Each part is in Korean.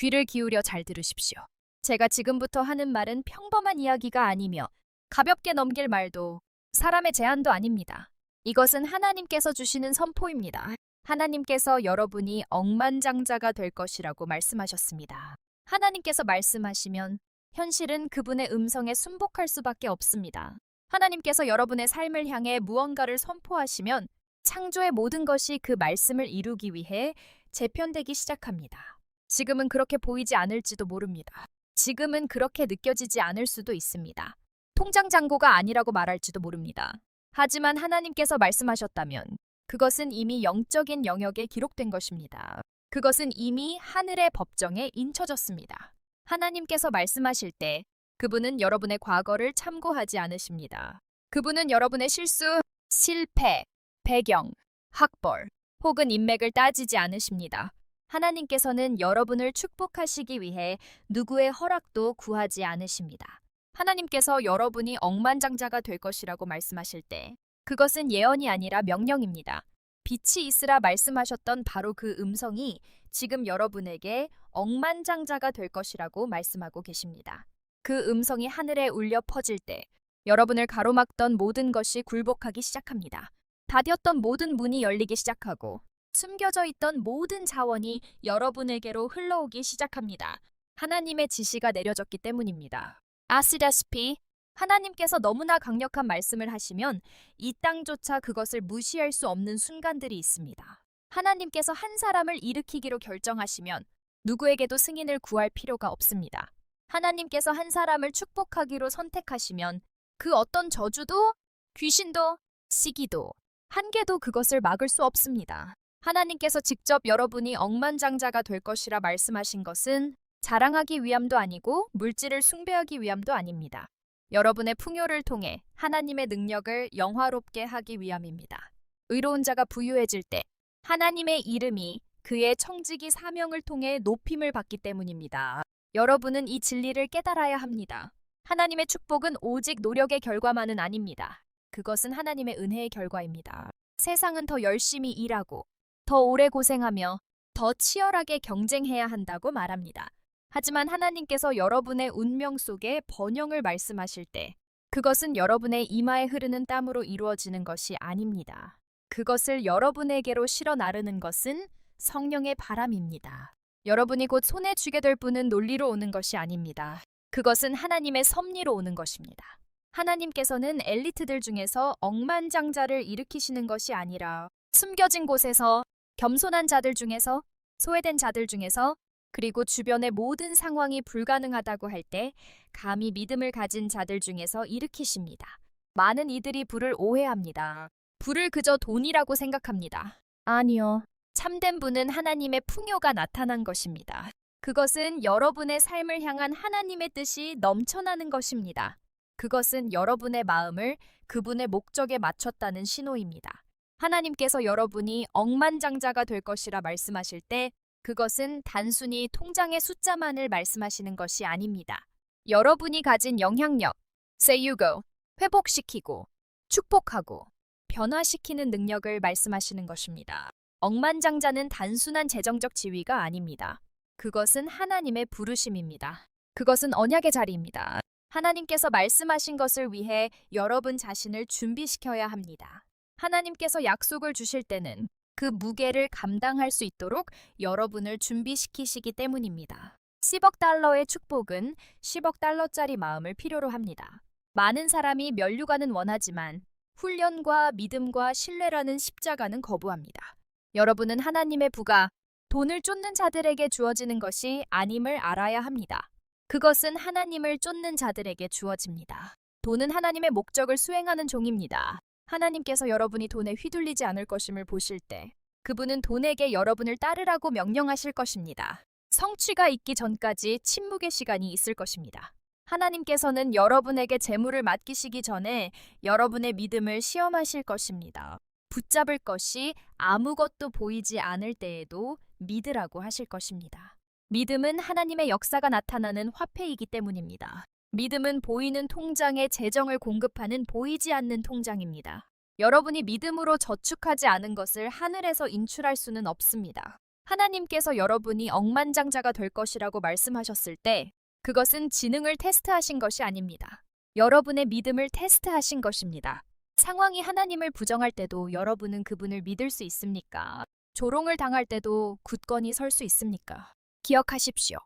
귀를 기울여 잘 들으십시오. 제가 지금부터 하는 말은 평범한 이야기가 아니며 가볍게 넘길 말도 사람의 제안도 아닙니다. 이것은 하나님께서 주시는 선포입니다. 하나님께서 여러분이 억만장자가 될 것이라고 말씀하셨습니다. 하나님께서 말씀하시면 현실은 그분의 음성에 순복할 수밖에 없습니다. 하나님께서 여러분의 삶을 향해 무언가를 선포하시면 창조의 모든 것이 그 말씀을 이루기 위해 재편되기 시작합니다. 지금은 그렇게 보이지 않을지도 모릅니다. 지금은 그렇게 느껴지지 않을 수도 있습니다. 통장 잔고가 아니라고 말할지도 모릅니다. 하지만 하나님께서 말씀하셨다면 그것은 이미 영적인 영역에 기록된 것입니다. 그것은 이미 하늘의 법정에 인쳐졌습니다. 하나님께서 말씀하실 때 그분은 여러분의 과거를 참고하지 않으십니다. 그분은 여러분의 실수, 실패, 배경, 학벌 혹은 인맥을 따지지 않으십니다. 하나님께서는 여러분을 축복하시기 위해 누구의 허락도 구하지 않으십니다. 하나님께서 여러분이 억만장자가 될 것이라고 말씀하실 때 그것은 예언이 아니라 명령입니다. 빛이 있으라 말씀하셨던 바로 그 음성이 지금 여러분에게 억만장자가 될 것이라고 말씀하고 계십니다. 그 음성이 하늘에 울려 퍼질 때 여러분을 가로막던 모든 것이 굴복하기 시작합니다. 닫혔던 모든 문이 열리기 시작하고 숨겨져 있던 모든 자원이 여러분에게로 흘러오기 시작합니다. 하나님의 지시가 내려졌기 때문입니다. 아시다시피 하나님께서 너무나 강력한 말씀을 하시면 이 땅조차 그것을 무시할 수 없는 순간들이 있습니다. 하나님께서 한 사람을 일으키기로 결정하시면 누구에게도 승인을 구할 필요가 없습니다. 하나님께서 한 사람을 축복하기로 선택하시면 그 어떤 저주도, 귀신도, 시기도, 한계도 그것을 막을 수 없습니다. 하나님께서 직접 여러분이 억만장자가 될 것이라 말씀하신 것은 자랑하기 위함도 아니고 물질을 숭배하기 위함도 아닙니다. 여러분의 풍요를 통해 하나님의 능력을 영화롭게 하기 위함입니다. 의로운 자가 부유해질 때 하나님의 이름이 그의 청지기 사명을 통해 높임을 받기 때문입니다. 여러분은 이 진리를 깨달아야 합니다. 하나님의 축복은 오직 노력의 결과만은 아닙니다. 그것은 하나님의 은혜의 결과입니다. 세상은 더 열심히 일하고 더 오래 고생하며 더 치열하게 경쟁해야 한다고 말합니다. 하지만 하나님께서 여러분의 운명 속에 번영을 말씀하실 때 그것은 여러분의 이마에 흐르는 땀으로 이루어지는 것이 아닙니다. 그것을 여러분에게로 실어 나르는 것은 성령의 바람입니다. 여러분이 곧 손에 쥐게 될 분은 논리로 오는 것이 아닙니다. 그것은 하나님의 섭리로 오는 것입니다. 하나님께서는 엘리트들 중에서 억만장자를 일으키시는 것이 아니라 숨겨진 곳에서 겸손한 자들 중에서 소외된 자들 중에서 그리고 주변의 모든 상황이 불가능하다고 할 때 감히 믿음을 가진 자들 중에서 일으키십니다. 많은 이들이 부를 오해합니다. 부를 그저 돈이라고 생각합니다. 아니요. 참된 부는 하나님의 풍요가 나타난 것입니다. 그것은 여러분의 삶을 향한 하나님의 뜻이 넘쳐나는 것입니다. 그것은 여러분의 마음을 그분의 목적에 맞췄다는 신호입니다. 하나님께서 여러분이 억만장자가 될 것이라 말씀하실 때 그것은 단순히 통장의 숫자만을 말씀하시는 것이 아닙니다. 여러분이 가진 영향력, 세유고, 회복시키고, 축복하고, 변화시키는 능력을 말씀하시는 것입니다. 억만장자는 단순한 재정적 지위가 아닙니다. 그것은 하나님의 부르심입니다. 그것은 언약의 자리입니다. 하나님께서 말씀하신 것을 위해 여러분 자신을 준비시켜야 합니다. 하나님께서 약속을 주실 때는 그 무게를 감당할 수 있도록 여러분을 준비시키시기 때문입니다. 10억 달러의 축복은 10억 달러짜리 마음을 필요로 합니다. 많은 사람이 면류관은 원하지만 훈련과 믿음과 신뢰라는 십자가는 거부합니다. 여러분은 하나님의 부가 돈을 쫓는 자들에게 주어지는 것이 아님을 알아야 합니다. 그것은 하나님을 쫓는 자들에게 주어집니다. 돈은 하나님의 목적을 수행하는 종입니다. 하나님께서 여러분이 돈에 휘둘리지 않을 것임을 보실 때 그분은 돈에게 여러분을 따르라고 명령하실 것입니다. 성취가 있기 전까지 침묵의 시간이 있을 것입니다. 하나님께서는 여러분에게 재물을 맡기시기 전에 여러분의 믿음을 시험하실 것입니다. 붙잡을 것이 아무것도 보이지 않을 때에도 믿으라고 하실 것입니다. 믿음은 하나님의 역사가 나타나는 화폐이기 때문입니다. 믿음은 보이는 통장에 재정을 공급하는 보이지 않는 통장입니다. 여러분이 믿음으로 저축하지 않은 것을 하늘에서 인출할 수는 없습니다. 하나님께서 여러분이 억만장자가 될 것이라고 말씀하셨을 때 그것은 지능을 테스트하신 것이 아닙니다. 여러분의 믿음을 테스트하신 것입니다. 상황이 하나님을 부정할 때도 여러분은 그분을 믿을 수 있습니까? 조롱을 당할 때도 굳건히 설 수 있습니까? 기억하십시오.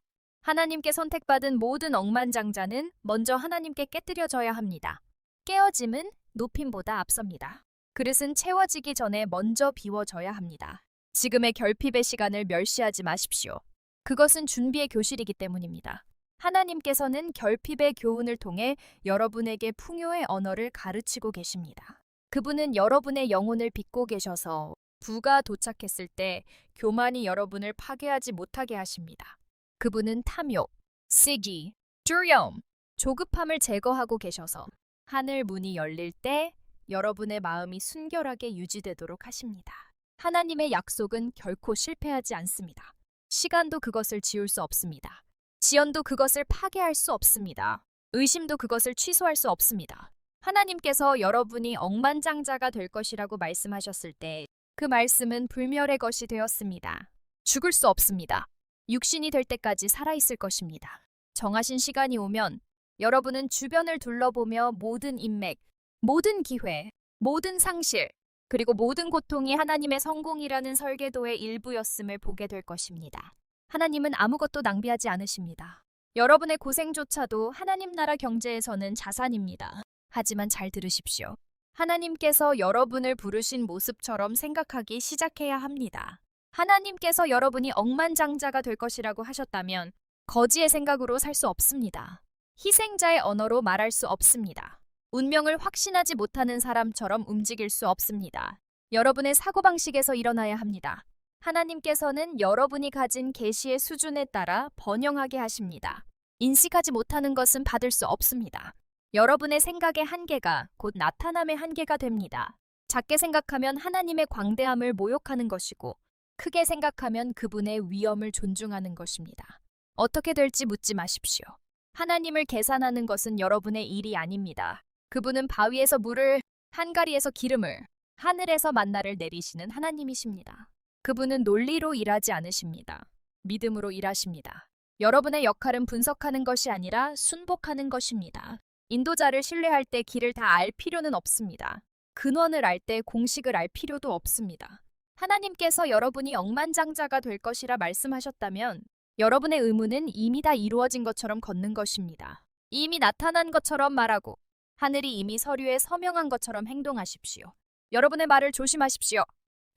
하나님께 선택받은 모든 억만장자는 먼저 하나님께 깨뜨려져야 합니다. 깨어짐은 높임보다 앞섭니다. 그릇은 채워지기 전에 먼저 비워져야 합니다. 지금의 결핍의 시간을 멸시하지 마십시오. 그것은 준비의 교실이기 때문입니다. 하나님께서는 결핍의 교훈을 통해 여러분에게 풍요의 언어를 가르치고 계십니다. 그분은 여러분의 영혼을 빚고 계셔서 부가 도착했을 때 교만이 여러분을 파괴하지 못하게 하십니다. 그분은 탐욕, 시기, 두려움, 조급함을 제거하고 계셔서 하늘 문이 열릴 때 여러분의 마음이 순결하게 유지되도록 하십니다. 하나님의 약속은 결코 실패하지 않습니다. 시간도 그것을 지울 수 없습니다. 지연도 그것을 파괴할 수 없습니다. 의심도 그것을 취소할 수 없습니다. 하나님께서 여러분이 억만장자가 될 것이라고 말씀하셨을 때 그 말씀은 불멸의 것이 되었습니다. 죽을 수 없습니다. 육신이 될 때까지 살아있을 것입니다. 정하신 시간이 오면 여러분은 주변을 둘러보며 모든 인맥, 모든 기회, 모든 상실, 그리고 모든 고통이 하나님의 성공이라는 설계도의 일부였음을 보게 될 것입니다. 하나님은 아무것도 낭비하지 않으십니다. 여러분의 고생조차도 하나님 나라 경제에서는 자산입니다. 하지만 잘 들으십시오. 하나님께서 여러분을 부르신 모습처럼 생각하기 시작해야 합니다. 하나님께서 여러분이 억만장자가 될 것이라고 하셨다면 거지의 생각으로 살 수 없습니다. 희생자의 언어로 말할 수 없습니다. 운명을 확신하지 못하는 사람처럼 움직일 수 없습니다. 여러분의 사고방식에서 일어나야 합니다. 하나님께서는 여러분이 가진 계시의 수준에 따라 번영하게 하십니다. 인식하지 못하는 것은 받을 수 없습니다. 여러분의 생각의 한계가 곧 나타남의 한계가 됩니다. 작게 생각하면 하나님의 광대함을 모욕하는 것이고 크게 생각하면 그분의 위엄을 존중하는 것입니다. 어떻게 될지 묻지 마십시오. 하나님을 계산하는 것은 여러분의 일이 아닙니다. 그분은 바위에서 물을, 한가리에서 기름을, 하늘에서 만나를 내리시는 하나님이십니다. 그분은 논리로 일하지 않으십니다. 믿음으로 일하십니다. 여러분의 역할은 분석하는 것이 아니라 순복하는 것입니다. 인도자를 신뢰할 때 길을 다 알 필요는 없습니다. 근원을 알 때 공식을 알 필요도 없습니다. 하나님께서 여러분이 억만장자가 될 것이라 말씀하셨다면 여러분의 의무는 이미 다 이루어진 것처럼 걷는 것입니다. 이미 나타난 것처럼 말하고 하늘이 이미 서류에 서명한 것처럼 행동하십시오. 여러분의 말을 조심하십시오.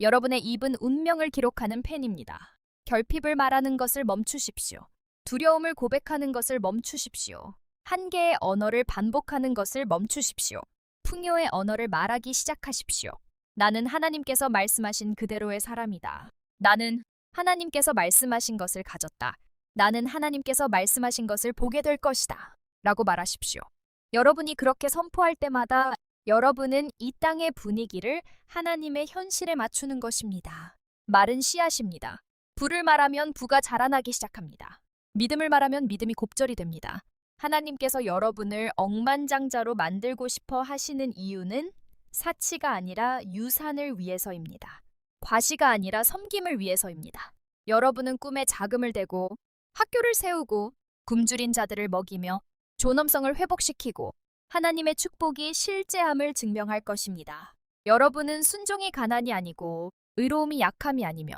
여러분의 입은 운명을 기록하는 펜입니다. 결핍을 말하는 것을 멈추십시오. 두려움을 고백하는 것을 멈추십시오. 한계의 언어를 반복하는 것을 멈추십시오. 풍요의 언어를 말하기 시작하십시오. 나는 하나님께서 말씀하신 그대로의 사람이다. 나는 하나님께서 말씀하신 것을 가졌다. 나는 하나님께서 말씀하신 것을 보게 될 것이다. 라고 말하십시오. 여러분이 그렇게 선포할 때마다 여러분은 이 땅의 분위기를 하나님의 현실에 맞추는 것입니다. 말은 씨앗입니다. 부를 말하면 부가 자라나기 시작합니다. 믿음을 말하면 믿음이 곱절이 됩니다. 하나님께서 여러분을 억만장자로 만들고 싶어 하시는 이유는 사치가 아니라 유산을 위해서입니다. 과시가 아니라 섬김을 위해서입니다. 여러분은 꿈에 자금을 대고 학교를 세우고 굶주린 자들을 먹이며 존엄성을 회복시키고 하나님의 축복이 실제함을 증명할 것입니다. 여러분은 순종이 가난이 아니고 의로움이 약함이 아니며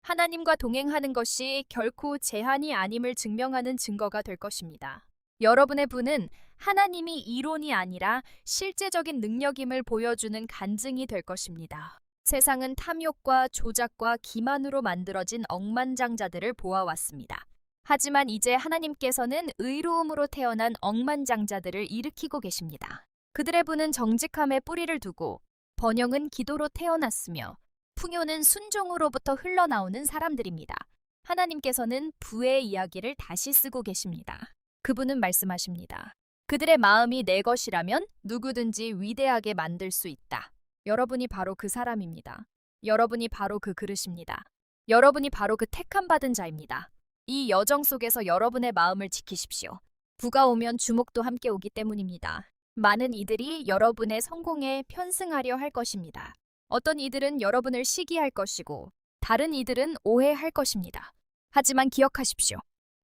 하나님과 동행하는 것이 결코 제한이 아님을 증명하는 증거가 될 것입니다. 여러분의 부는 하나님이 이론이 아니라 실제적인 능력임을 보여주는 간증이 될 것입니다. 세상은 탐욕과 조작과 기만으로 만들어진 억만장자들을 보아왔습니다. 하지만 이제 하나님께서는 의로움으로 태어난 억만장자들을 일으키고 계십니다. 그들의 부는 정직함에 뿌리를 두고 번영은 기도로 태어났으며 풍요는 순종으로부터 흘러나오는 사람들입니다. 하나님께서는 부의 이야기를 다시 쓰고 계십니다. 그분은 말씀하십니다. 그들의 마음이 내 것이라면 누구든지 위대하게 만들 수 있다. 여러분이 바로 그 사람입니다. 여러분이 바로 그 그릇입니다. 여러분이 바로 그 택함 받은 자입니다. 이 여정 속에서 여러분의 마음을 지키십시오. 부가 오면 주목도 함께 오기 때문입니다. 많은 이들이 여러분의 성공에 편승하려 할 것입니다. 어떤 이들은 여러분을 시기할 것이고 다른 이들은 오해할 것입니다. 하지만 기억하십시오.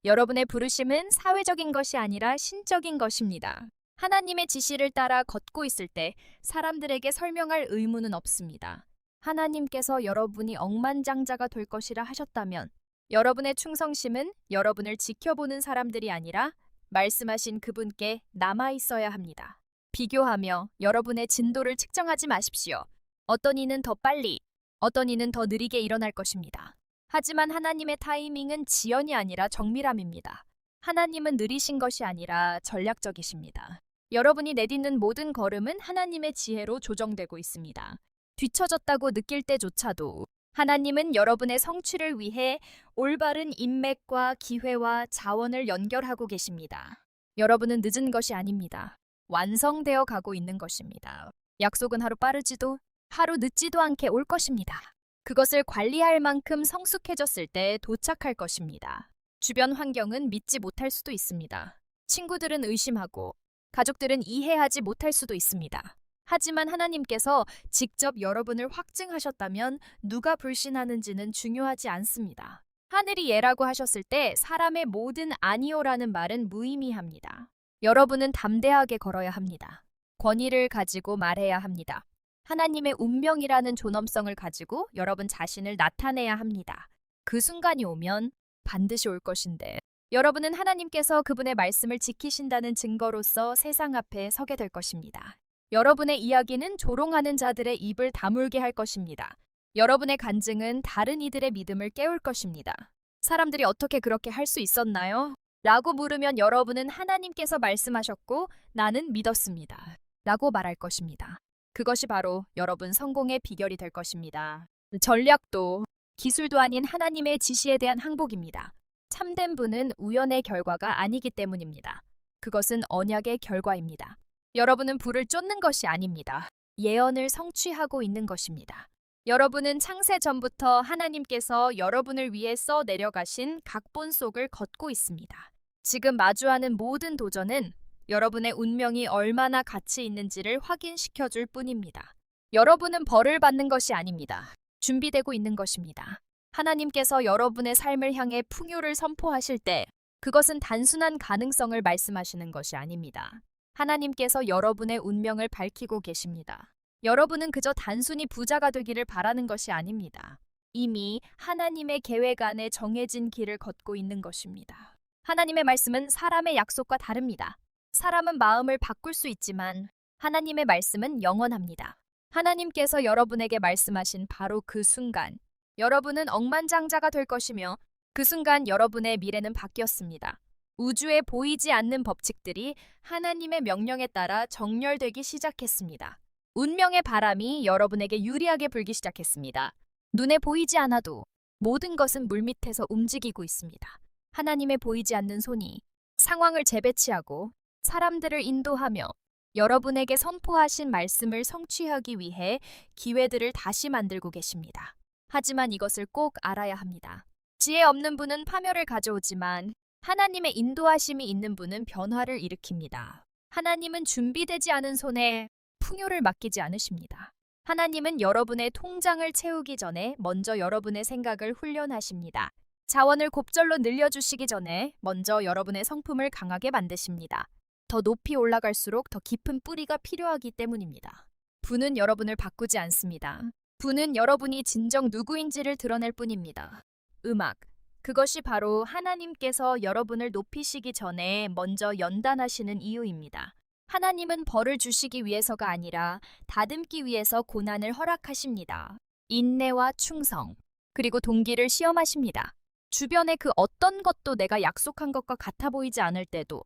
여러분의 부르심은 사회적인 것이 아니라 신적인 것입니다. 하나님의 지시를 따라 걷고 있을 때 사람들에게 설명할 의무는 없습니다. 하나님께서 여러분이 억만장자가 될 것이라 하셨다면 여러분의 충성심은 여러분을 지켜보는 사람들이 아니라 말씀하신 그분께 남아 있어야 합니다. 비교하며 여러분의 진도를 측정하지 마십시오. 어떤 이는 더 빨리, 어떤 이는 더 느리게 일어날 것입니다. 하지만 하나님의 타이밍은 지연이 아니라 정밀함입니다. 하나님은 느리신 것이 아니라 전략적이십니다. 여러분이 내딛는 모든 걸음은 하나님의 지혜로 조정되고 있습니다. 뒤처졌다고 느낄 때조차도 하나님은 여러분의 성취를 위해 올바른 인맥과 기회와 자원을 연결하고 계십니다. 여러분은 늦은 것이 아닙니다. 완성되어 가고 있는 것입니다. 약속은 하루 빠르지도 하루 늦지도 않게 올 것입니다. 그것을 관리할 만큼 성숙해졌을 때 도착할 것입니다. 주변 환경은 믿지 못할 수도 있습니다. 친구들은 의심하고 가족들은 이해하지 못할 수도 있습니다. 하지만 하나님께서 직접 여러분을 확증하셨다면 누가 불신하는지는 중요하지 않습니다. 하늘이 예라고 하셨을 때 사람의 모든 아니오라는 말은 무의미합니다. 여러분은 담대하게 걸어야 합니다. 권위를 가지고 말해야 합니다. 하나님의 운명이라는 존엄성을 가지고 여러분 자신을 나타내야 합니다. 그 순간이 오면 반드시 올 것인데 여러분은 하나님께서 그분의 말씀을 지키신다는 증거로서 세상 앞에 서게 될 것입니다. 여러분의 이야기는 조롱하는 자들의 입을 다물게 할 것입니다. 여러분의 간증은 다른 이들의 믿음을 깨울 것입니다. 사람들이 어떻게 그렇게 할 수 있었나요? 라고 물으면 여러분은 하나님께서 말씀하셨고 나는 믿었습니다. 라고 말할 것입니다. 그것이 바로 여러분 성공의 비결이 될 것입니다. 전략도 기술도 아닌 하나님의 지시에 대한 항복입니다. 참된 분은 우연의 결과가 아니기 때문입니다. 그것은 언약의 결과입니다. 여러분은 불을 쫓는 것이 아닙니다. 예언을 성취하고 있는 것입니다. 여러분은 창세 전부터 하나님께서 여러분을 위해 써 내려가신 각본 속을 걷고 있습니다. 지금 마주하는 모든 도전은 여러분의 운명이 얼마나 가치 있는지를 확인시켜 줄 뿐입니다. 여러분은 벌을 받는 것이 아닙니다. 준비되고 있는 것입니다. 하나님께서 여러분의 삶을 향해 풍요를 선포하실 때 그것은 단순한 가능성을 말씀하시는 것이 아닙니다. 하나님께서 여러분의 운명을 밝히고 계십니다. 여러분은 그저 단순히 부자가 되기를 바라는 것이 아닙니다. 이미 하나님의 계획 안에 정해진 길을 걷고 있는 것입니다. 하나님의 말씀은 사람의 약속과 다릅니다. 사람은 마음을 바꿀 수 있지만 하나님의 말씀은 영원합니다. 하나님께서 여러분에게 말씀하신 바로 그 순간 여러분은 억만장자가 될 것이며 그 순간 여러분의 미래는 바뀌었습니다. 우주에 보이지 않는 법칙들이 하나님의 명령에 따라 정렬되기 시작했습니다. 운명의 바람이 여러분에게 유리하게 불기 시작했습니다. 눈에 보이지 않아도 모든 것은 물밑에서 움직이고 있습니다. 하나님의 보이지 않는 손이 상황을 재배치하고 사람들을 인도하며 여러분에게 선포하신 말씀을 성취하기 위해 기회들을 다시 만들고 계십니다. 하지만 이것을 꼭 알아야 합니다. 지혜 없는 분은 파멸을 가져오지만 하나님의 인도하심이 있는 분은 변화를 일으킵니다. 하나님은 준비되지 않은 손에 풍요를 맡기지 않으십니다. 하나님은 여러분의 통장을 채우기 전에 먼저 여러분의 생각을 훈련하십니다. 자원을 곱절로 늘려주시기 전에 먼저 여러분의 성품을 강하게 만드십니다. 더 높이 올라갈수록 더 깊은 뿌리가 필요하기 때문입니다. 부는 여러분을 바꾸지 않습니다. 부는 여러분이 진정 누구인지를 드러낼 뿐입니다. 음악, 그것이 바로 하나님께서 여러분을 높이시기 전에 먼저 연단하시는 이유입니다. 하나님은 벌을 주시기 위해서가 아니라 다듬기 위해서 고난을 허락하십니다. 인내와 충성, 그리고 동기를 시험하십니다. 주변의 그 어떤 것도 내가 약속한 것과 같아 보이지 않을 때도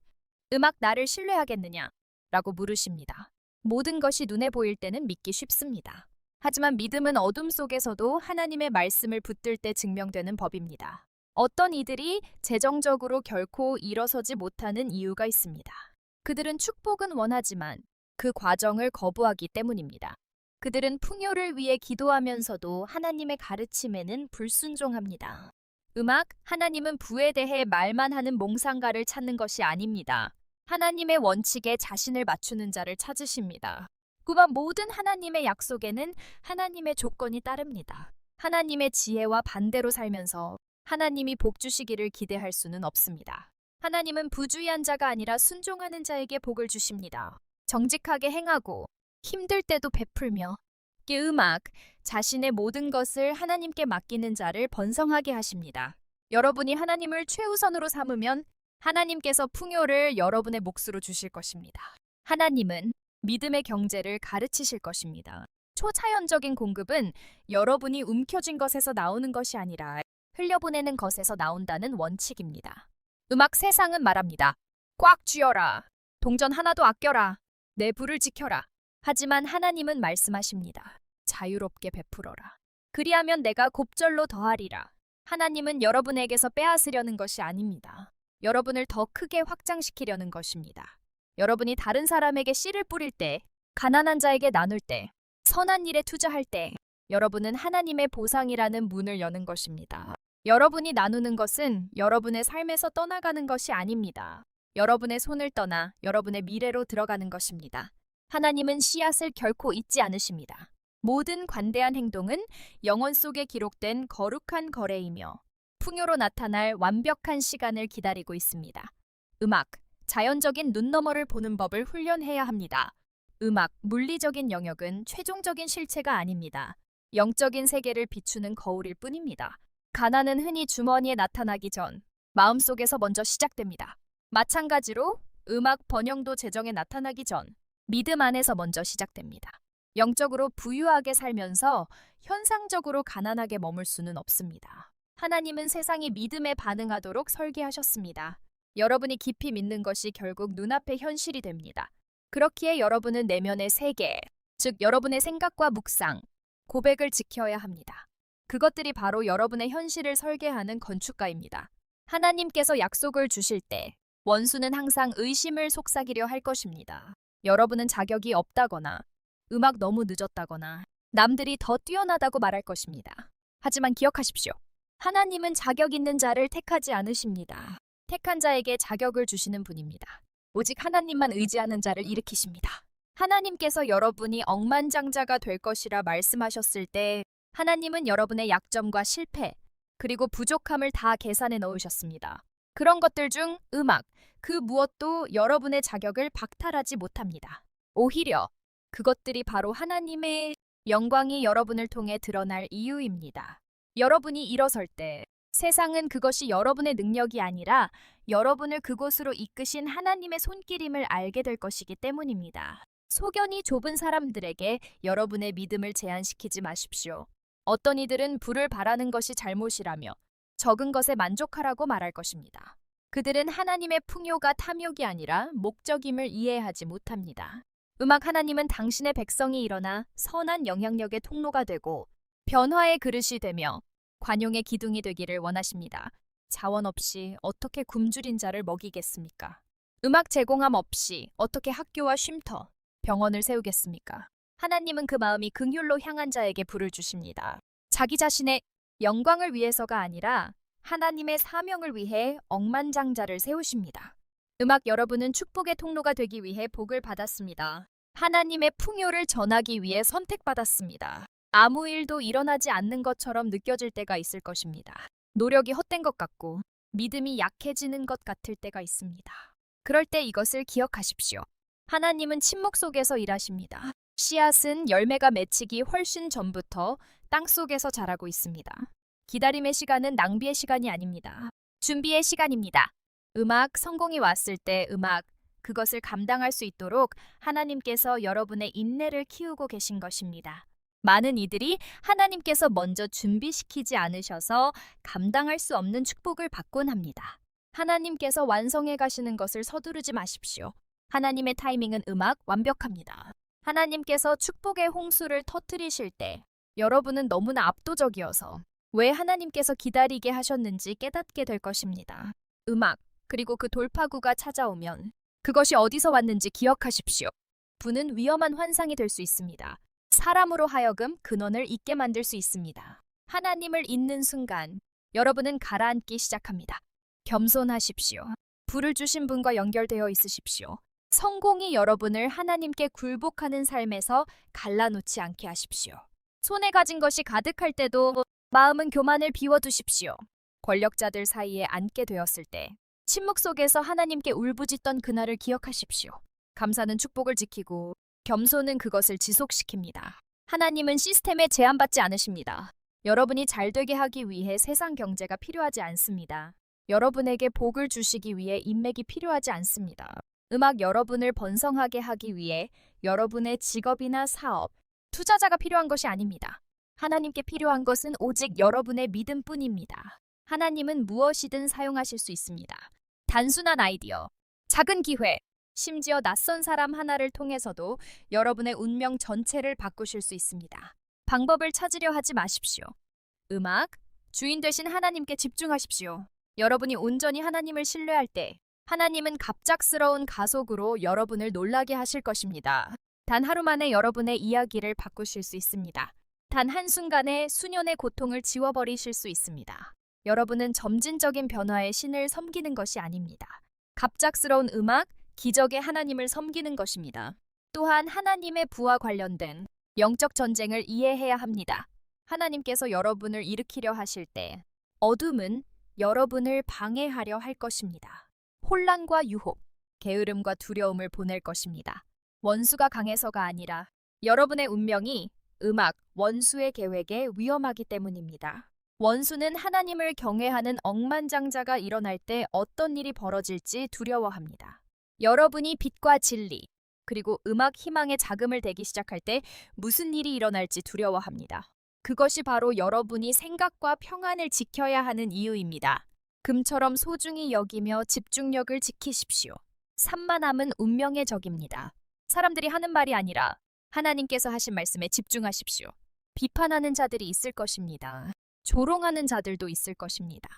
음악 나를 신뢰하겠느냐? 라고 물으십니다. 모든 것이 눈에 보일 때는 믿기 쉽습니다. 하지만 믿음은 어둠 속에서도 하나님의 말씀을 붙들 때 증명되는 법입니다. 어떤 이들이 재정적으로 결코 일어서지 못하는 이유가 있습니다. 그들은 축복은 원하지만 그 과정을 거부하기 때문입니다. 그들은 풍요를 위해 기도하면서도 하나님의 가르침에는 불순종합니다. 음악, 하나님은 부에 대해 말만 하는 몽상가를 찾는 것이 아닙니다. 하나님의 원칙에 자신을 맞추는 자를 찾으십니다. 그만 모든 하나님의 약속에는 하나님의 조건이 따릅니다. 하나님의 지혜와 반대로 살면서 하나님이 복 주시기를 기대할 수는 없습니다. 하나님은 부주의한 자가 아니라 순종하는 자에게 복을 주십니다. 정직하게 행하고 힘들 때도 베풀며 음악, 자신의 모든 것을 하나님께 맡기는 자를 번성하게 하십니다. 여러분이 하나님을 최우선으로 삼으면 하나님께서 풍요를 여러분의 몫으로 주실 것입니다. 하나님은 믿음의 경제를 가르치실 것입니다. 초자연적인 공급은 여러분이 움켜쥔 것에서 나오는 것이 아니라 흘려보내는 것에서 나온다는 원칙입니다. 세상은 말합니다. 꽉 쥐어라. 동전 하나도 아껴라. 내 부를 지켜라. 하지만 하나님은 말씀하십니다. 자유롭게 베풀어라. 그리하면 내가 곱절로 더하리라. 하나님은 여러분에게서 빼앗으려는 것이 아닙니다. 여러분을 더 크게 확장시키려는 것입니다. 여러분이 다른 사람에게 씨를 뿌릴 때, 가난한 자에게 나눌 때, 선한 일에 투자할 때, 여러분은 하나님의 보상이라는 문을 여는 것입니다. 여러분이 나누는 것은 여러분의 삶에서 떠나가는 것이 아닙니다. 여러분의 손을 떠나 여러분의 미래로 들어가는 것입니다. 하나님은 씨앗을 결코 잊지 않으십니다. 모든 관대한 행동은 영혼 속에 기록된 거룩한 거래이며 풍요로 나타날 완벽한 시간을 기다리고 있습니다. 자연적인 눈 너머를 보는 법을 훈련해야 합니다. 물리적인 영역은 최종적인 실체가 아닙니다. 영적인 세계를 비추는 거울일 뿐입니다. 가난은 흔히 주머니에 나타나기 전 마음속에서 먼저 시작됩니다. 마찬가지로 번영도 재정에 나타나기 전 믿음 안에서 먼저 시작됩니다. 영적으로 부유하게 살면서 현상적으로 가난하게 머물 수는 없습니다. 하나님은 세상이 믿음에 반응하도록 설계하셨습니다. 여러분이 깊이 믿는 것이 결국 눈앞의 현실이 됩니다. 그렇기에 여러분은 내면의 세계, 즉 여러분의 생각과 묵상, 고백을 지켜야 합니다. 그것들이 바로 여러분의 현실을 설계하는 건축가입니다. 하나님께서 약속을 주실 때 원수는 항상 의심을 속삭이려 할 것입니다. 여러분은 자격이 없다거나 너무 늦었다거나 남들이 더 뛰어나다고 말할 것입니다. 하지만 기억하십시오. 하나님은 자격 있는 자를 택하지 않으십니다. 택한 자에게 자격을 주시는 분입니다. 오직 하나님만 의지하는 자를 일으키십니다. 하나님께서 여러분이 억만장자가 될 것이라 말씀하셨을 때 하나님은 여러분의 약점과 실패, 그리고 부족함을 다 계산해 넣으셨습니다. 그런 것들 중 그 무엇도 여러분의 자격을 박탈하지 못합니다. 오히려 그것들이 바로 하나님의 영광이 여러분을 통해 드러날 이유입니다. 여러분이 일어설 때 세상은 그것이 여러분의 능력이 아니라 여러분을 그곳으로 이끄신 하나님의 손길임을 알게 될 것이기 때문입니다. 소견이 좁은 사람들에게 여러분의 믿음을 제한시키지 마십시오. 어떤 이들은 부를 바라는 것이 잘못이라며 적은 것에 만족하라고 말할 것입니다. 그들은 하나님의 풍요가 탐욕이 아니라 목적임을 이해하지 못합니다. 하나님은 당신의 백성이 일어나 선한 영향력의 통로가 되고 변화의 그릇이 되며 관용의 기둥이 되기를 원하십니다. 자원 없이 어떻게 굶주린 자를 먹이겠습니까? 제공함 없이 어떻게 학교와 쉼터, 병원을 세우겠습니까? 하나님은 그 마음이 긍휼로 향한 자에게 부를 주십니다. 자기 자신의 영광을 위해서가 아니라 하나님의 사명을 위해 억만장자를 세우십니다. 여러분은 축복의 통로가 되기 위해 복을 받았습니다. 하나님의 풍요를 전하기 위해 선택받았습니다. 아무 일도 일어나지 않는 것처럼 느껴질 때가 있을 것입니다. 노력이 헛된 것 같고 믿음이 약해지는 것 같을 때가 있습니다. 그럴 때 이것을 기억하십시오. 하나님은 침묵 속에서 일하십니다. 씨앗은 열매가 맺히기 훨씬 전부터 땅속에서 자라고 있습니다. 기다림의 시간은 낭비의 시간이 아닙니다. 준비의 시간입니다. 성공이 왔을 때 그것을 감당할 수 있도록 하나님께서 여러분의 인내를 키우고 계신 것입니다. 많은 이들이 하나님께서 먼저 준비시키지 않으셔서 감당할 수 없는 축복을 받곤 합니다. 하나님께서 완성해 가시는 것을 서두르지 마십시오. 하나님의 타이밍은 완벽합니다. 하나님께서 축복의 홍수를 터뜨리실 때 여러분은 너무나 압도적이어서 왜 하나님께서 기다리게 하셨는지 깨닫게 될 것입니다. 그리고 그 돌파구가 찾아오면 그것이 어디서 왔는지 기억하십시오. 부는 위험한 환상이 될 수 있습니다. 사람으로 하여금 근원을 잊게 만들 수 있습니다. 하나님을 잊는 순간 여러분은 가라앉기 시작합니다. 겸손하십시오. 부를 주신 분과 연결되어 있으십시오. 성공이 여러분을 하나님께 굴복하는 삶에서 갈라놓지 않게 하십시오. 손에 가진 것이 가득할 때도 마음은 교만을 비워두십시오. 권력자들 사이에 앉게 되었을 때 침묵 속에서 하나님께 울부짖던 그날을 기억하십시오. 감사는 축복을 지키고 겸손은 그것을 지속시킵니다. 하나님은 시스템에 제한받지 않으십니다. 여러분이 잘되게 하기 위해 세상 경제가 필요하지 않습니다. 여러분에게 복을 주시기 위해 인맥이 필요하지 않습니다. 음악 여러분을 번성하게 하기 위해 여러분의 직업이나 사업, 투자자가 필요한 것이 아닙니다. 하나님께 필요한 것은 오직 여러분의 믿음뿐입니다. 하나님은 무엇이든 사용하실 수 있습니다. 단순한 아이디어, 작은 기회, 심지어 낯선 사람 하나를 통해서도 여러분의 운명 전체를 바꾸실 수 있습니다. 방법을 찾으려 하지 마십시오. 음악, 주인 되신 하나님께 집중하십시오. 여러분이 온전히 하나님을 신뢰할 때 하나님은 갑작스러운 가속으로 여러분을 놀라게 하실 것입니다. 단 하루 만에 여러분의 이야기를 바꾸실 수 있습니다. 단 한순간에 수년의 고통을 지워버리실 수 있습니다. 여러분은 점진적인 변화의 신을 섬기는 것이 아닙니다. 갑작스러운 음악, 기적의 하나님을 섬기는 것입니다. 또한 하나님의 부와 관련된 영적 전쟁을 이해해야 합니다. 하나님께서 여러분을 일으키려 하실 때 어둠은 여러분을 방해하려 할 것입니다. 혼란과 유혹, 게으름과 두려움을 보낼 것입니다. 원수가 강해서가 아니라 여러분의 운명이 음악, 원수의 계획에 위험하기 때문입니다. 원수는 하나님을 경외하는 억만장자가 일어날 때 어떤 일이 벌어질지 두려워합니다. 여러분이 빛과 진리, 그리고 음악 희망의 자금을 대기 시작할 때 무슨 일이 일어날지 두려워합니다. 그것이 바로 여러분이 생각과 평안을 지켜야 하는 이유입니다. 금처럼 소중히 여기며 집중력을 지키십시오. 산만함은 운명의 적입니다. 사람들이 하는 말이 아니라 하나님께서 하신 말씀에 집중하십시오. 비판하는 자들이 있을 것입니다. 조롱하는 자들도 있을 것입니다.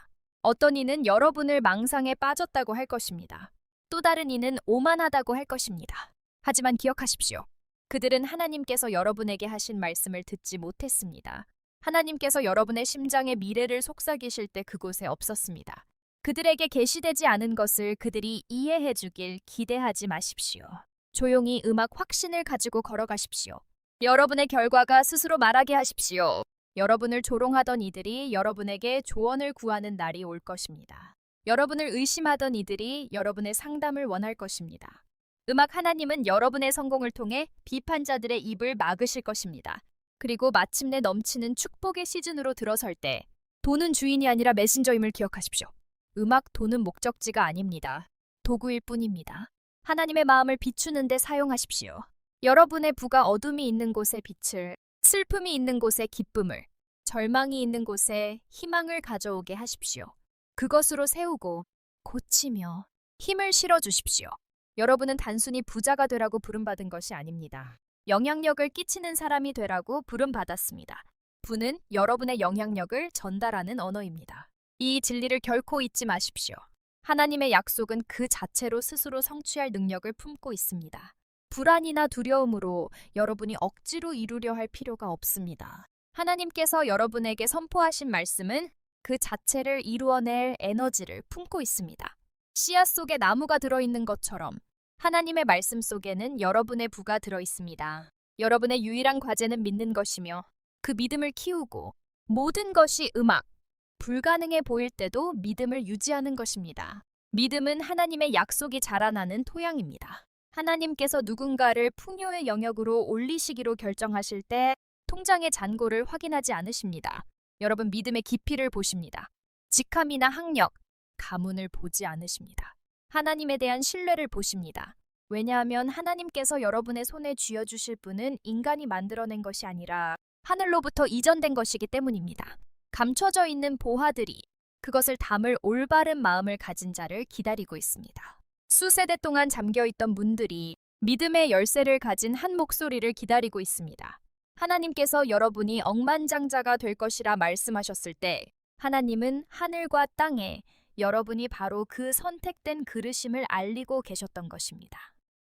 어떤 이는 여러분을 망상에 빠졌다고 할 것입니다. 또 다른 이는 오만하다고 할 것입니다. 하지만 기억하십시오. 그들은 하나님께서 여러분에게 하신 말씀을 듣지 못했습니다. 하나님께서 여러분의 심장의 미래를 속삭이실 때 그곳에 없었습니다. 그들에게 계시되지 않은 것을 그들이 이해해 주길 기대하지 마십시오. 조용히 음악 확신을 가지고 걸어가십시오. 여러분의 결과가 스스로 말하게 하십시오. 여러분을 조롱하던 이들이 여러분에게 조언을 구하는 날이 올 것입니다. 여러분을 의심하던 이들이 여러분의 상담을 원할 것입니다. 음악 하나님은 여러분의 성공을 통해 비판자들의 입을 막으실 것입니다. 그리고 마침내 넘치는 축복의 시즌으로 들어설 때 돈은 주인이 아니라 메신저임을 기억하십시오. 음악 돈은 목적지가 아닙니다. 도구일 뿐입니다. 하나님의 마음을 비추는 데 사용하십시오. 여러분의 부가 어둠이 있는 곳에 빛을, 슬픔이 있는 곳에 기쁨을, 절망이 있는 곳에 희망을 가져오게 하십시오. 그것으로 세우고 고치며 힘을 실어주십시오. 여러분은 단순히 부자가 되라고 부름받은 것이 아닙니다. 영향력을 끼치는 사람이 되라고 부름받았습니다. 부는 여러분의 영향력을 전달하는 언어입니다. 이 진리를 결코 잊지 마십시오. 하나님의 약속은 그 자체로 스스로 성취할 능력을 품고 있습니다. 불안이나 두려움으로 여러분이 억지로 이루려 할 필요가 없습니다. 하나님께서 여러분에게 선포하신 말씀은 그 자체를 이루어낼 에너지를 품고 있습니다. 씨앗 속에 나무가 들어있는 것처럼 하나님의 말씀 속에는 여러분의 부가 들어있습니다. 여러분의 유일한 과제는 믿는 것이며 그 믿음을 키우고 모든 것이 음악, 불가능해 보일 때도 믿음을 유지하는 것입니다. 믿음은 하나님의 약속이 자라나는 토양입니다. 하나님께서 누군가를 풍요의 영역으로 올리시기로 결정하실 때 통장의 잔고를 확인하지 않으십니다. 여러분 믿음의 깊이를 보십니다. 직함이나 학력, 가문을 보지 않으십니다. 하나님에 대한 신뢰를 보십니다. 왜냐하면 하나님께서 여러분의 손에 쥐어주실 분은 인간이 만들어낸 것이 아니라 하늘로부터 이전된 것이기 때문입니다. 감춰져 있는 보화들이 그것을 담을 올바른 마음을 가진 자를 기다리고 있습니다. 수세대 동안 잠겨있던 문들이 믿음의 열쇠를 가진 한 목소리를 기다리고 있습니다. 하나님께서 여러분이 억만장자가 될 것이라 말씀하셨을 때 하나님은 하늘과 땅에 여러분이 바로 그 선택된 그릇임을 알리고 계셨던 것입니다.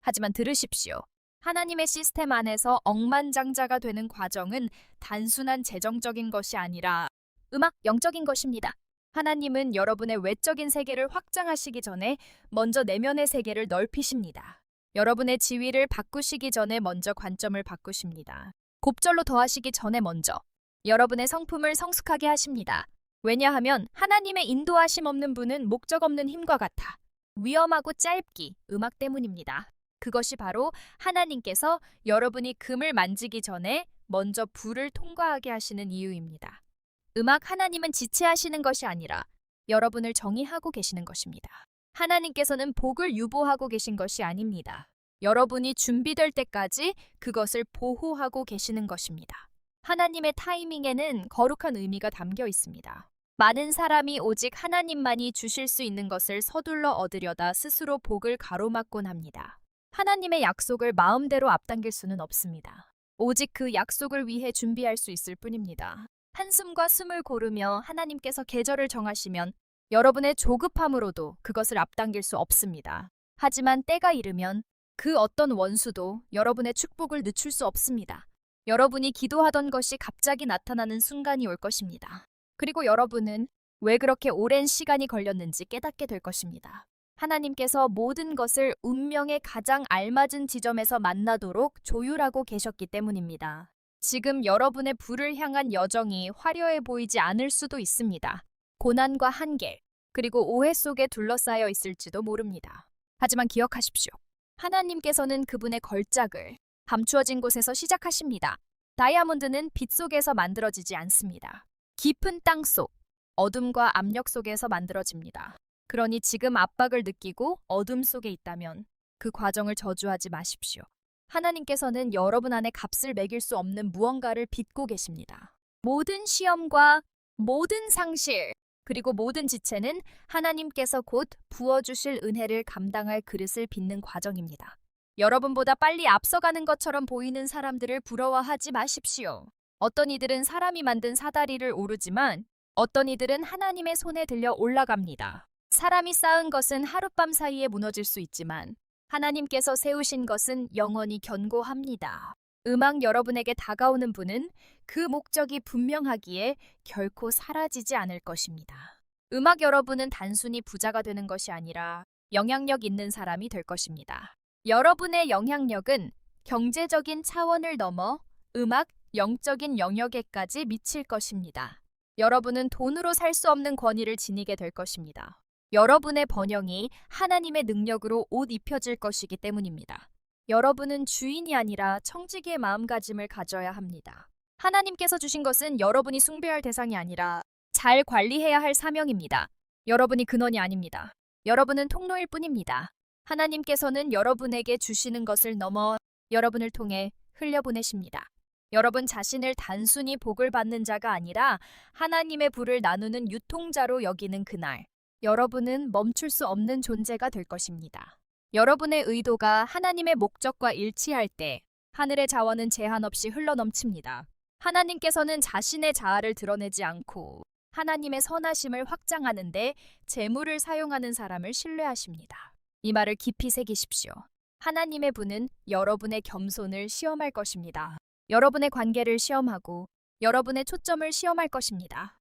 하지만 들으십시오. 하나님의 시스템 안에서 억만장자가 되는 과정은 단순한 재정적인 것이 아니라 음악 영적인 것입니다. 하나님은 여러분의 외적인 세계를 확장하시기 전에 먼저 내면의 세계를 넓히십니다. 여러분의 지위를 바꾸시기 전에 먼저 관점을 바꾸십니다. 곱절로 더하시기 전에 먼저 여러분의 성품을 성숙하게 하십니다. 왜냐하면 하나님의 인도하심 없는 분은 목적 없는 힘과 같아 위험하고 짧기 음악 때문입니다. 그것이 바로 하나님께서 여러분이 금을 만지기 전에 먼저 불을 통과하게 하시는 이유입니다. 음악 하나님은 지체하시는 것이 아니라 여러분을 정의하고 계시는 것입니다. 하나님께서는 복을 유보하고 계신 것이 아닙니다. 여러분이 준비될 때까지 그것을 보호하고 계시는 것입니다. 하나님의 타이밍에는 거룩한 의미가 담겨 있습니다. 많은 사람이 오직 하나님만이 주실 수 있는 것을 서둘러 얻으려다 스스로 복을 가로막곤 합니다. 하나님의 약속을 마음대로 앞당길 수는 없습니다. 오직 그 약속을 위해 준비할 수 있을 뿐입니다. 한숨과 숨을 고르며 하나님께서 계절을 정하시면 여러분의 조급함으로도 그것을 앞당길 수 없습니다. 하지만 때가 이르면 그 어떤 원수도 여러분의 축복을 늦출 수 없습니다. 여러분이 기도하던 것이 갑자기 나타나는 순간이 올 것입니다. 그리고 여러분은 왜 그렇게 오랜 시간이 걸렸는지 깨닫게 될 것입니다. 하나님께서 모든 것을 운명의 가장 알맞은 지점에서 만나도록 조율하고 계셨기 때문입니다. 지금 여러분의 불을 향한 여정이 화려해 보이지 않을 수도 있습니다. 고난과 한계, 그리고 오해 속에 둘러싸여 있을지도 모릅니다. 하지만 기억하십시오. 하나님께서는 그분의 걸작을 감추어진 곳에서 시작하십니다. 다이아몬드는 빛 속에서 만들어지지 않습니다. 깊은 땅 속, 어둠과 압력 속에서 만들어집니다. 그러니 지금 압박을 느끼고 어둠 속에 있다면 그 과정을 저주하지 마십시오. 하나님께서는 여러분 안에 값을 매길 수 없는 무언가를 빚고 계십니다. 모든 시험과 모든 상실, 그리고 모든 지체는 하나님께서 곧 부어주실 은혜를 감당할 그릇을 빚는 과정입니다. 여러분보다 빨리 앞서가는 것처럼 보이는 사람들을 부러워하지 마십시오. 어떤 이들은 사람이 만든 사다리를 오르지만 어떤 이들은 하나님의 손에 들려 올라갑니다. 사람이 쌓은 것은 하룻밤 사이에 무너질 수 있지만 하나님께서 세우신 것은 영원히 견고합니다. 음악 여러분에게 다가오는 분은 그 목적이 분명하기에 결코 사라지지 않을 것입니다. 음악 여러분은 단순히 부자가 되는 것이 아니라 영향력 있는 사람이 될 것입니다. 여러분의 영향력은 경제적인 차원을 넘어 음악, 영적인 영역에까지 미칠 것입니다. 여러분은 돈으로 살 수 없는 권위를 지니게 될 것입니다. 여러분의 번영이 하나님의 능력으로 옷 입혀질 것이기 때문입니다. 여러분은 주인이 아니라 청지기의 마음가짐을 가져야 합니다. 하나님께서 주신 것은 여러분이 숭배할 대상이 아니라 잘 관리해야 할 사명입니다. 여러분이 근원이 아닙니다. 여러분은 통로일 뿐입니다. 하나님께서는 여러분에게 주시는 것을 넘어 여러분을 통해 흘려보내십니다. 여러분 자신을 단순히 복을 받는 자가 아니라 하나님의 불을 나누는 유통자로 여기는 그날, 여러분은 멈출 수 없는 존재가 될 것입니다. 여러분의 의도가 하나님의 목적과 일치할 때 하늘의 자원은 제한 없이 흘러넘칩니다. 하나님께서는 자신의 자아를 드러내지 않고 하나님의 선하심을 확장하는데 재물을 사용하는 사람을 신뢰하십니다. 이 말을 깊이 새기십시오. 하나님의 분은 여러분의 겸손을 시험할 것입니다. 여러분의 관계를 시험하고 여러분의 초점을 시험할 것입니다.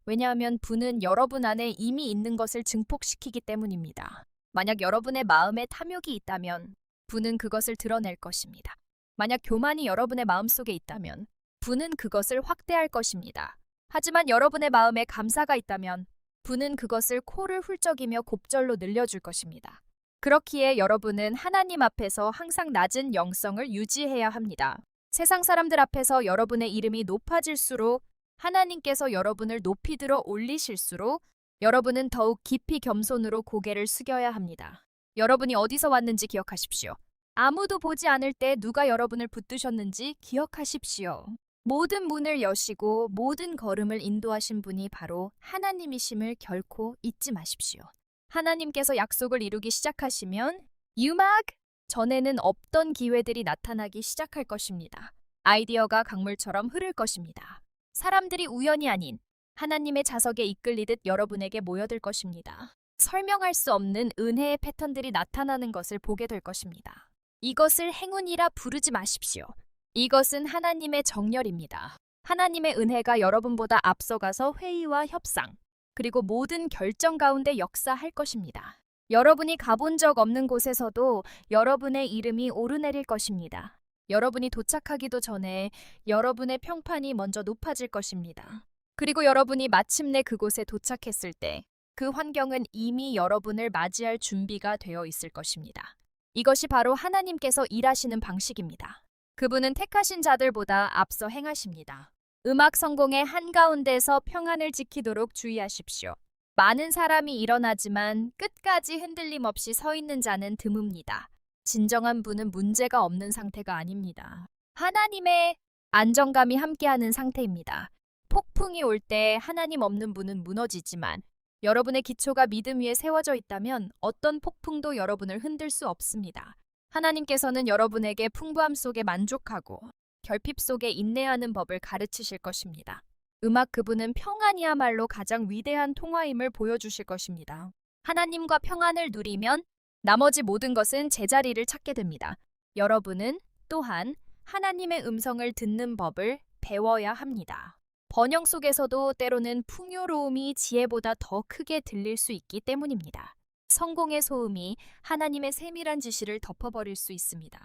왜냐하면 분은 여러분 안에 이미 있는 것을 증폭시키기 때문입니다. 만약 여러분의 마음에 탐욕이 있다면 분은 그것을 드러낼 것입니다. 만약 교만이 여러분의 마음속에 있다면 분은 그것을 확대할 것입니다. 하지만 여러분의 마음에 감사가 있다면 분은 그것을 코를 훌쩍이며 곱절로 늘려줄 것입니다. 그렇기에 여러분은 하나님 앞에서 항상 낮은 영성을 유지해야 합니다. 세상 사람들 앞에서 여러분의 이름이 높아질수록 하나님께서 여러분을 높이 들어 올리실수록 여러분은 더욱 깊이 겸손으로 고개를 숙여야 합니다. 여러분이 어디서 왔는지 기억하십시오. 아무도 보지 않을 때 누가 여러분을 붙드셨는지 기억하십시오. 모든 문을 여시고 모든 걸음을 인도하신 분이 바로 하나님이심을 결코 잊지 마십시오. 하나님께서 약속을 이루기 시작하시면 전에는 없던 기회들이 나타나기 시작할 것입니다. 아이디어가 강물처럼 흐를 것입니다. 사람들이 우연이 아닌 하나님의 자석에 이끌리듯 여러분에게 모여들 것입니다. 설명할 수 없는 은혜의 패턴들이 나타나는 것을 보게 될 것입니다. 이것을 행운이라 부르지 마십시오. 이것은 하나님의 정렬입니다. 하나님의 은혜가 여러분보다 앞서가서 회의와 협상, 그리고 모든 결정 가운데 역사할 것입니다. 여러분이 가본 적 없는 곳에서도 여러분의 이름이 오르내릴 것입니다. 여러분이 도착하기도 전에 여러분의 평판이 먼저 높아질 것입니다. 그리고 여러분이 마침내 그곳에 도착했을 때 그 환경은 이미 여러분을 맞이할 준비가 되어 있을 것입니다. 이것이 바로 하나님께서 일하시는 방식입니다. 그분은 택하신 자들보다 앞서 행하십니다. 음악 성공의 한가운데서 평안을 지키도록 주의하십시오. 많은 사람이 일어나지만 끝까지 흔들림 없이 서 있는 자는 드뭅니다. 진정한 분은 문제가 없는 상태가 아닙니다. 하나님의 안정감이 함께하는 상태입니다. 폭풍이 올 때 하나님 없는 분은 무너지지만 여러분의 기초가 믿음 위에 세워져 있다면 어떤 폭풍도 여러분을 흔들 수 없습니다. 하나님께서는 여러분에게 풍부함 속에 만족하고 결핍 속에 인내하는 법을 가르치실 것입니다. 그분은 평안이야말로 가장 위대한 통화임을 보여주실 것입니다. 하나님과 평안을 누리면 나머지 모든 것은 제자리를 찾게 됩니다. 여러분은 또한 하나님의 음성을 듣는 법을 배워야 합니다. 번영 속에서도 때로는 풍요로움이 지혜보다 더 크게 들릴 수 있기 때문입니다. 성공의 소음이 하나님의 세밀한 지시를 덮어버릴 수 있습니다.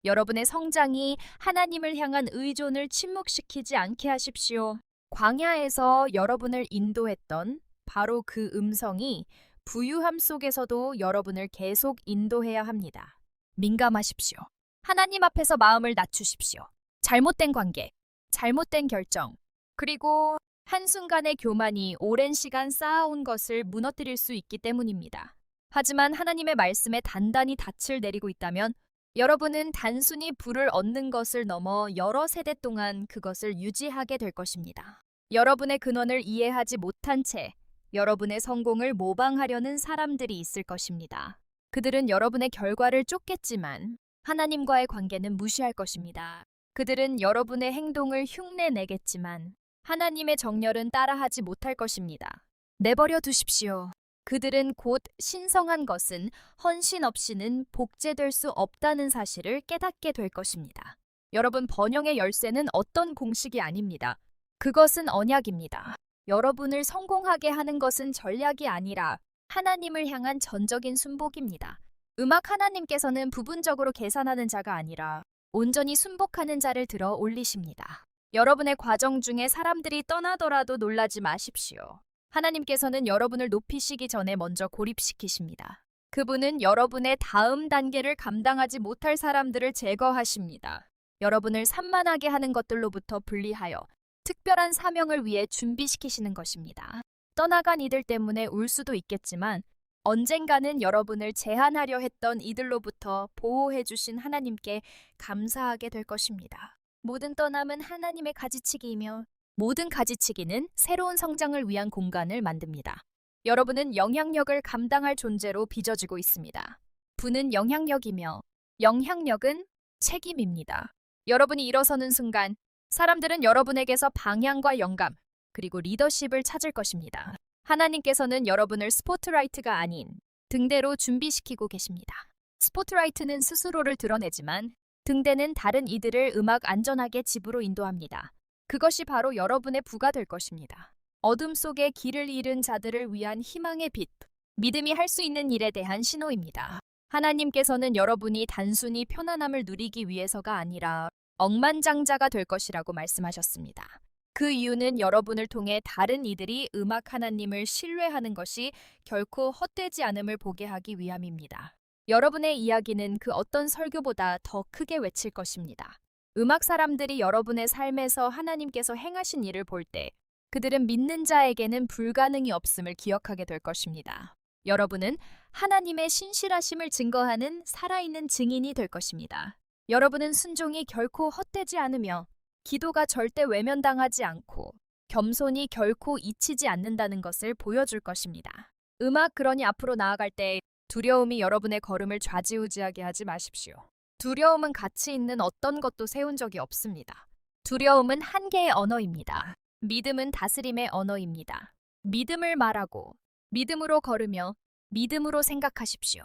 여러분의 성장이 하나님을 향한 의존을 침묵시키지 않게 하십시오. 광야에서 여러분을 인도했던 바로 그 음성이 부유함 속에서도 여러분을 계속 인도해야 합니다. 민감하십시오. 하나님 앞에서 마음을 낮추십시오. 잘못된 관계, 잘못된 결정, 그리고 한순간의 교만이 오랜 시간 쌓아온 것을 무너뜨릴 수 있기 때문입니다. 하지만 하나님의 말씀에 단단히 닻을 내리고 있다면 여러분은 단순히 부를 얻는 것을 넘어 여러 세대 동안 그것을 유지하게 될 것입니다. 여러분의 근원을 이해하지 못한 채 여러분의 성공을 모방하려는 사람들이 있을 것입니다. 그들은 여러분의 결과를 쫓겠지만 하나님과의 관계는 무시할 것입니다. 그들은 여러분의 행동을 흉내내겠지만 하나님의 정렬은 따라하지 못할 것입니다. 내버려 두십시오. 그들은 곧 신성한 것은 헌신 없이는 복제될 수 없다는 사실을 깨닫게 될 것입니다. 여러분, 번영의 열쇠는 어떤 공식이 아닙니다. 그것은 언약입니다. 여러분을 성공하게 하는 것은 전략이 아니라 하나님을 향한 전적인 순복입니다. 하나님께서는 부분적으로 계산하는 자가 아니라 온전히 순복하는 자를 들어 올리십니다. 여러분의 과정 중에 사람들이 떠나더라도 놀라지 마십시오. 하나님께서는 여러분을 높이시기 전에 먼저 고립시키십니다. 그분은 여러분의 다음 단계를 감당하지 못할 사람들을 제거하십니다. 여러분을 산만하게 하는 것들로부터 분리하여 특별한 사명을 위해 준비시키시는 것입니다. 떠나간 이들 때문에 울 수도 있겠지만 언젠가는 여러분을 제한하려 했던 이들로부터 보호해 주신 하나님께 감사하게 될 것입니다. 모든 떠남은 하나님의 가지치기이며 모든 가지치기는 새로운 성장을 위한 공간을 만듭니다. 여러분은 영향력을 감당할 존재로 빚어지고 있습니다. 부는 영향력이며 영향력은 책임입니다. 여러분이 일어서는 순간 사람들은 여러분에게서 방향과 영감, 그리고 리더십을 찾을 것입니다. 하나님께서는 여러분을 스포트라이트가 아닌 등대로 준비시키고 계십니다. 스포트라이트는 스스로를 드러내지만 등대는 다른 이들을 안전하게 집으로 인도합니다. 그것이 바로 여러분의 부가 될 것입니다. 어둠 속에 길을 잃은 자들을 위한 희망의 빛, 믿음이 할 수 있는 일에 대한 신호입니다. 하나님께서는 여러분이 단순히 편안함을 누리기 위해서가 아니라 억만장자가 될 것이라고 말씀하셨습니다. 그 이유는 여러분을 통해 다른 이들이 하나님을 신뢰하는 것이 결코 헛되지 않음을 보게 하기 위함입니다. 여러분의 이야기는 그 어떤 설교보다 더 크게 외칠 것입니다. 사람들이 여러분의 삶에서 하나님께서 행하신 일을 볼 때 그들은 믿는 자에게는 불가능이 없음을 기억하게 될 것입니다. 여러분은 하나님의 신실하심을 증거하는 살아있는 증인이 될 것입니다. 여러분은 순종이 결코 헛되지 않으며 기도가 절대 외면당하지 않고 겸손이 결코 잊히지 않는다는 것을 보여줄 것입니다. 그러니 앞으로 나아갈 때 두려움이 여러분의 걸음을 좌지우지하게 하지 마십시오. 두려움은 가치 있는 어떤 것도 세운 적이 없습니다. 두려움은 한계의 언어입니다. 믿음은 다스림의 언어입니다. 믿음을 말하고 믿음으로 걸으며 믿음으로 생각하십시오.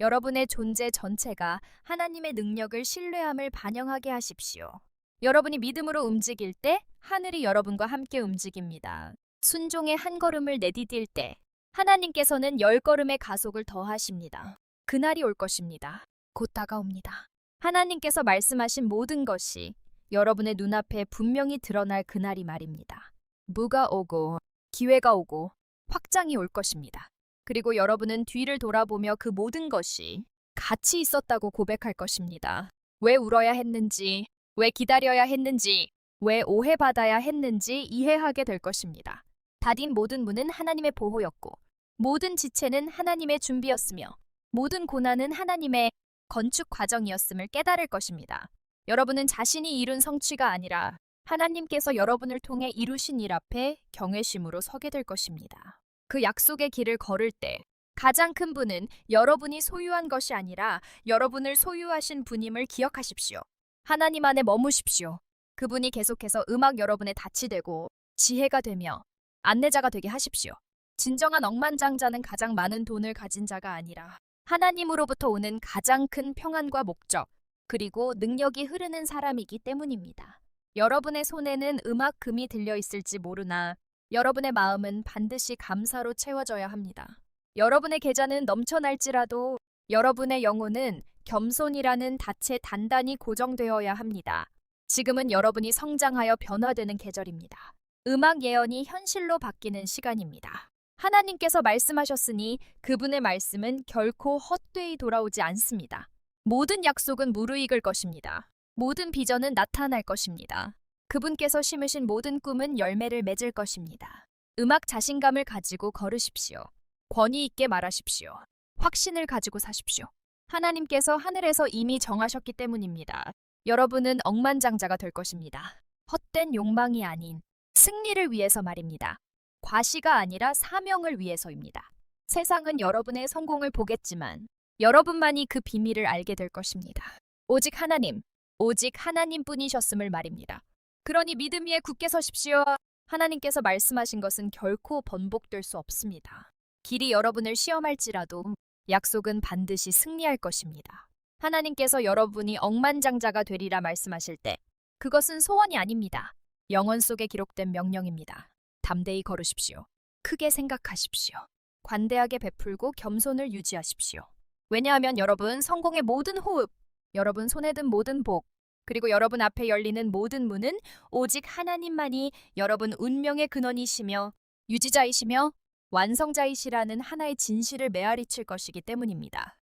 여러분의 존재 전체가 하나님의 능력을 신뢰함을 반영하게 하십시오. 여러분이 믿음으로 움직일 때 하늘이 여러분과 함께 움직입니다. 순종의 한 걸음을 내디딜 때 하나님께서는 10걸음의 가속을 더하십니다. 그날이 올 것입니다. 곧 다가옵니다. 하나님께서 말씀하신 모든 것이 여러분의 눈앞에 분명히 드러날 그날이 말입니다. 무가 오고 기회가 오고 확장이 올 것입니다. 그리고 여러분은 뒤를 돌아보며 그 모든 것이 가치 있었다고 고백할 것입니다. 왜 울어야 했는지, 왜 기다려야 했는지, 왜 오해받아야 했는지 이해하게 될 것입니다. 닫인 모든 문은 하나님의 보호였고, 모든 지체는 하나님의 준비였으며, 모든 고난은 하나님의 건축 과정이었음을 깨달을 것입니다. 여러분은 자신이 이룬 성취가 아니라 하나님께서 여러분을 통해 이루신 일 앞에 경외심으로 서게 될 것입니다. 그 약속의 길을 걸을 때 가장 큰 분은 여러분이 소유한 것이 아니라 여러분을 소유하신 분임을 기억하십시오. 하나님 안에 머무십시오. 그분이 계속해서 음악 여러분의 닻이 되고 지혜가 되며 안내자가 되게 하십시오. 진정한 억만장자는 가장 많은 돈을 가진 자가 아니라 하나님으로부터 오는 가장 큰 평안과 목적, 그리고 능력이 흐르는 사람이기 때문입니다. 여러분의 손에는 음악금이 들려 있을지 모르나 여러분의 마음은 반드시 감사로 채워져야 합니다. 여러분의 계좌는 넘쳐날지라도 여러분의 영혼은 겸손이라는 닻에 단단히 고정되어야 합니다. 지금은 여러분이 성장하여 변화되는 계절입니다. 음악 예언이 현실로 바뀌는 시간입니다. 하나님께서 말씀하셨으니 그분의 말씀은 결코 헛되이 돌아오지 않습니다. 모든 약속은 무르익을 것입니다. 모든 비전은 나타날 것입니다. 그분께서 심으신 모든 꿈은 열매를 맺을 것입니다. 음악 자신감을 가지고 걸으십시오. 권위 있게 말하십시오. 확신을 가지고 사십시오. 하나님께서 하늘에서 이미 정하셨기 때문입니다. 여러분은 억만장자가 될 것입니다. 헛된 욕망이 아닌 승리를 위해서 말입니다. 과시가 아니라 사명을 위해서입니다. 세상은 여러분의 성공을 보겠지만 여러분만이 그 비밀을 알게 될 것입니다. 오직 하나님뿐이셨음을 말입니다. 그러니 믿음 위에 굳게 서십시오. 하나님께서 말씀하신 것은 결코 번복될 수 없습니다. 길이 여러분을 시험할지라도 약속은 반드시 승리할 것입니다. 하나님께서 여러분이 억만장자가 되리라 말씀하실 때 그것은 소원이 아닙니다. 영혼 속에 기록된 명령입니다. 담대히 걸으십시오. 크게 생각하십시오. 관대하게 베풀고 겸손을 유지하십시오. 왜냐하면 여러분 성공의 모든 호흡, 여러분 손에 든 모든 복, 그리고 여러분 앞에 열리는 모든 문은 오직 하나님만이 여러분 운명의 근원이시며 유지자이시며 완성자이시라는 하나의 진실을 메아리칠 것이기 때문입니다.